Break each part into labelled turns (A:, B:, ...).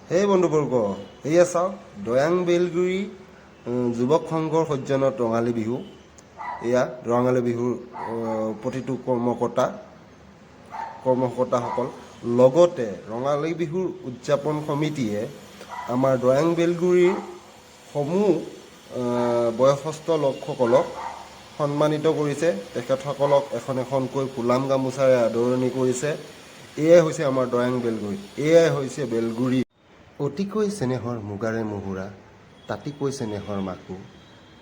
A: সেই বন্ধুবৰ্গ এয়া চাওক দয়াং বেলগুৰি যুৱক সংঘৰ সজ্জনত ৰঙালী বিহু। এয়া ৰঙালী বিহুৰ প্ৰতিটো কৰ্মকৰ্তাসকল লগতে ৰঙালী বিহুৰ উদযাপন সমিতিয়ে আমাৰ দয়াং বেলগুৰিৰ সমূহ বয়সস্থ লোকসকলক সন্মানিত কৰিছে। তেখেতসকলক এখন এখনকৈ ফুলাম গামোচাৰে আদৰণি কৰিছে। এয়াই হৈছে আমাৰ দয়াং বেলগুৰি, এয়াই হৈছে বেলগুৰি। অতিকৈ চেনেহৰ মুগাৰে মুহুৰা, তাতিকৈ চেনেহৰ মাকো,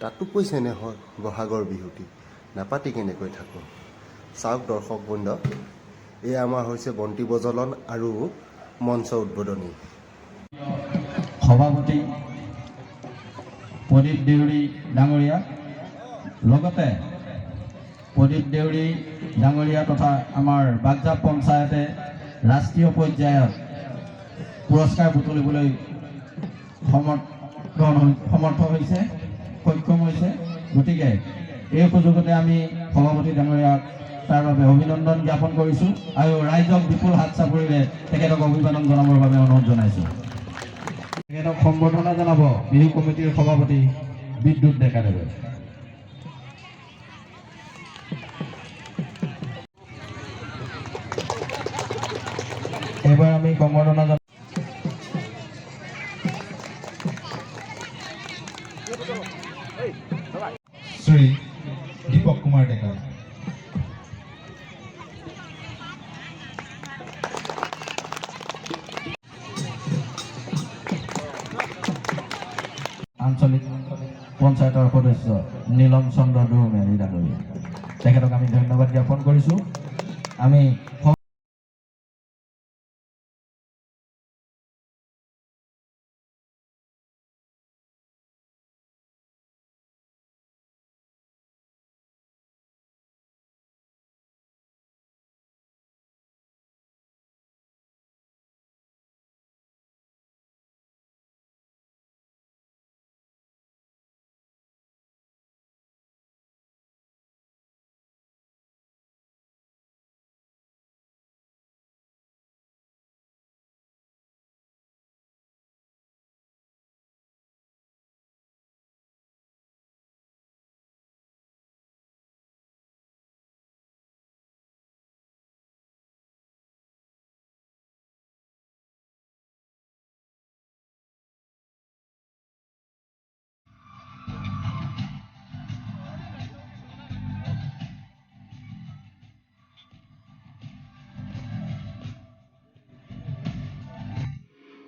A: তাতোকৈ চেনেহৰ বহাগৰ বিহুটি, নাপাতি কেনেকৈ থাকোঁ। চাওক দৰ্শক বৃন্দ, এয়া আমাৰ হৈছে বন্তি প্ৰজ্বলন আৰু মঞ্চ উদ্বোধনী।
B: সভাপতি প্ৰদীপ দেউৰী ডাঙৰীয়া, লগতে প্ৰদীপ দেউৰী ডাঙৰীয়া তথা আমাৰ বাগজাপ পঞ্চায়তে ৰাষ্ট্ৰীয় পৰ্যায়ত পুৰস্কাৰ বুটলিবলৈ সমৰ্থ হৈছে, সক্ষম হৈছে। গতিকে এই সুযোগতে আমি সভাপতি ডাঙৰীয়াক তাৰ বাবে অভিনন্দন জ্ঞাপন কৰিছোঁ আৰু ৰাইজক বিপুল হাত চাপৰিৰে তেখেতক অভিবাদন জনাবৰ বাবে অনুৰোধ জনাইছোঁ। তেখেতক সম্বৰ্ধনা জনাব বিহু কমিটিৰ সভাপতি বিদ্যুৎ ডেকাদেৱে। এইবাৰ আমি সম্বৰ্ধনা
C: শ্ৰী দীপক কুমাৰ ডেকা।
B: আঞ্চলিক পঞ্চায়তৰ সদস্য নীলম চন্দ্ৰ দৌমেৰী ডাঙৰীয়া, তেখেতক আমি ধন্যবাদ জ্ঞাপন কৰিছোঁ। আমি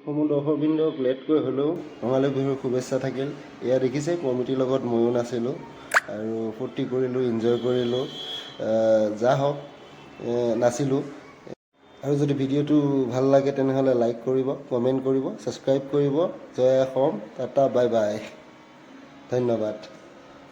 A: সমূহ দৰ্শকবৃন্দক লেটকৈ হ'লেও ৰঙালী বিহুৰ শুভেচ্ছা থাকিল। এয়া দেখিছে কমিটিৰ লগত ময়ো নাছিলোঁ আৰু ফূৰ্তি কৰিলোঁ, এনজয় কৰিলোঁ। যা হওক নাছিলোঁ। আৰু যদি ভিডিঅ'টো ভাল লাগে তেনেহ'লে লাইক কৰিব, কমেণ্ট কৰিব, ছাবস্ক্ৰাইব কৰিব। জয় অসম, টাটা, বাই বাই, ধন্যবাদ।